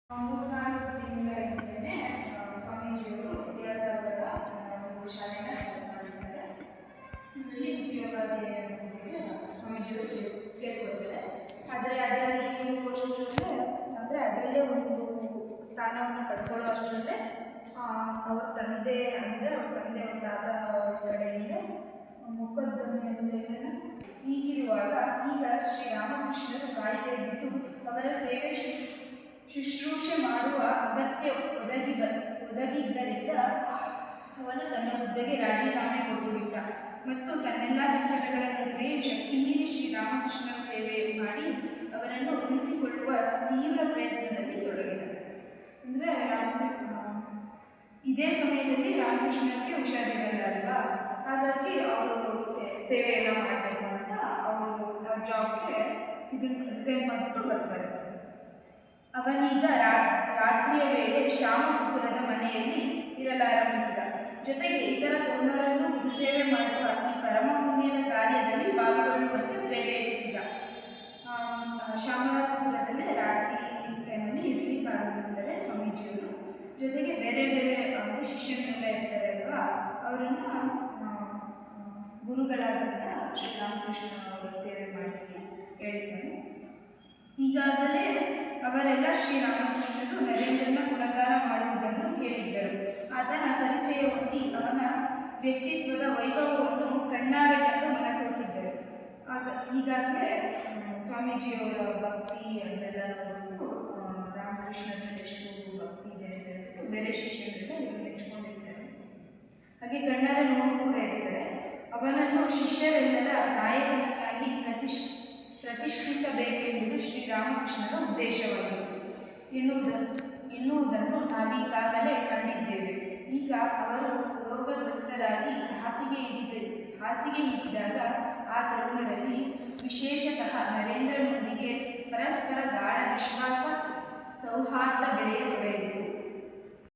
3-4 ತಿಂಗಳ ಹಿಂದೆಯೇ ಸ್ವಾಮೀಜಿಯವರು ವಿದ್ಯಾಸಾಗರ ಒಂದು ಶಾಲೆಯನ್ನು ಸ್ಟಾರ್ಟ್ ಮಾಡಿದ್ದಾರೆ. ಇದರಲ್ಲಿ ಉದ್ಯೋಗಾದಿಗೆ ಸ್ವಾಮೀಜಿಯವರು ಸೇರ್ಕೊಳ್ತಾರೆ. ಆದರೆ ಅದರಲ್ಲಿ ಅಂದರೆ ಅದರಲ್ಲೇ ಒಂದು ಸ್ಥಾನವನ್ನು ಪಡ್ಕೊಳ್ಳೋ ಅಷ್ಟರಲ್ಲೇ ಅವ್ರ ತಂದೆ ಒಂದು ತಾತ ಕಡೆಯಿಂದ ಮೊಕದ್ದಮೆಯನ್ನು ಹೀಗಿರುವಾಗ ಈಗ ಶ್ರೀರಾಮಕೃಷ್ಣರು ಕಾಯಿಲೆ ಬಿದ್ದು ಅವರ ಸೇವೆ ಶುಶ್ರೂಷೆ ಮಾಡುವ ಅಗತ್ಯ ಒದಗಿದ್ದರಿಂದ ಅವನು ತನ್ನ ಹುದ್ದೆಗೆ ರಾಜೀನಾಮೆ ಕೊಟ್ಟುಬಿಟ್ಟ ಮತ್ತು ತನ್ನೆಲ್ಲ ಸಂಕಟಗಳ ನಡುವೆ ಶಕ್ತಿ ಮೀರಿ ಶ್ರೀರಾಮಕೃಷ್ಣರ ಸೇವೆ ಮಾಡಿ ಅವರನ್ನು ಉಳಿಸಿಕೊಳ್ಳುವ ತೀವ್ರ ಪ್ರಯತ್ನದಲ್ಲಿ ತೊಡಗಿದ. ಅಂದರೆ ಇದೇ ಸಮಯದಲ್ಲಿ ರಾಮಕೃಷ್ಣರಿಗೆ ಹುಷಾರಿರಲ್ಲ ಅಲ್ವಾ, ಹಾಗಾಗಿ ಅವರು ಸೇವೆ ಎಲ್ಲ ಮಾಡಬೇಕು ಅಂತ ಅವರು ಜಾಬ್ಗೆ ಇದನ್ನು ರಿಸೈನ್ ಮಾಡಿಬಿಟ್ಟು ಬರ್ತಾರೆ. ಅವನೀಗ ರಾತ್ರಿಯ ವೇಳೆ ಶ್ಯಾಮಪುರದ ಮನೆಯಲ್ಲಿ ಇರಲಾರಂಭಿಸಿದ. ಜೊತೆಗೆ ಇತರ ತರುಣರನ್ನು ಗುರುಸೇವೆ ಮಾಡುವ ಈ ಪರಮ ಪುಣ್ಯದ ಕಾರ್ಯದಲ್ಲಿ ಪಾಲ್ಗೊಳ್ಳುವಂತೆ ಪ್ರೇರೇಪಿಸಿದ. ಶ್ಯಾಮಪುರದಲ್ಲಿ ರಾತ್ರಿ ಟೈಮಲ್ಲಿ ಇರಲಿಕ್ಕೆ ಆರಂಭಿಸ್ತಾರೆ ಸ್ವಾಮೀಜಿಯವರು. ಜೊತೆಗೆ ಬೇರೆ ಬೇರೆ ಶಿಷ್ಯರೆಲ್ಲ ಇರ್ತಾರೆ ಅಲ್ವಾ, ಅವರನ್ನು ಗುರುಗಳಾದಂಥ ಶ್ರೀರಾಮಕೃಷ್ಣ ಅವರ ಸೇವೆ ಮಾಡಲಿಕ್ಕೆ ಹೇಳ್ತಾರೆ. ಈಗಾಗಲೇ ಅವರೆಲ್ಲ ಶ್ರೀರಾಮಕೃಷ್ಣರು ನರೇಂದ್ರನ ಗುಣಗಾನ ಮಾಡುವುದನ್ನು ಕೇಳಿದ್ದರು. ಆತನ ಪರಿಚಯ ಹೊಂದಿ ಅವನ ವ್ಯಕ್ತಿತ್ವದ ವೈಭವವನ್ನು ಕಣ್ಣಾರೆ ಕಂಡು ಮನಸೋತಿದ್ದರು. ಈಗಾಗಲೇ ಸ್ವಾಮೀಜಿಯವರ ಭಕ್ತಿ ಅದೆಲ್ಲ ನೋಡಿಬಿಟ್ಟು ರಾಮಕೃಷ್ಣನಲ್ಲಿ ಎಷ್ಟು ಭಕ್ತಿ ಇದೆ ಅಂತ ಹೇಳ್ಬಿಟ್ಟು ಬೇರೆ ಶಿಷ್ಯರೆಲ್ಲ ಇವರು ಮೆಚ್ಕೊಂಡಿರ್ತಾರೆ. ಹಾಗೆ ಕಣ್ಣಾರೆ ನೋಡಿ ಕೂಡ ಇರ್ತಾರೆ. ಅವನನ್ನು ಶಿಷ್ಯರೆಲ್ಲರ ನಾಯಕನನ್ನಾಗಿ ಪ್ರತಿಷ್ಠಿಸಬೇಕೆಂಬುದು ಶ್ರೀರಾಮಕೃಷ್ಣರ ಉದ್ದೇಶವಾಗಿತ್ತು ಎನ್ನುವುದನ್ನು ನಾವೀಗಾಗಲೇ ಕಂಡಿದ್ದೇವೆ. ಈಗ ಅವರು ರೋಗಗ್ರಸ್ತರಾಗಿ ಹಾಸಿಗೆ ಹಿಡಿದಾಗ ಆ ತರುಣರಲ್ಲಿ ವಿಶೇಷತಃ ನರೇಂದ್ರನೊಂದಿಗೆ ಪರಸ್ಪರ ಗಾಢ ವಿಶ್ವಾಸ ಸೌಹಾರ್ದ ಬೆಳೆಯತೊಡಗಿತು.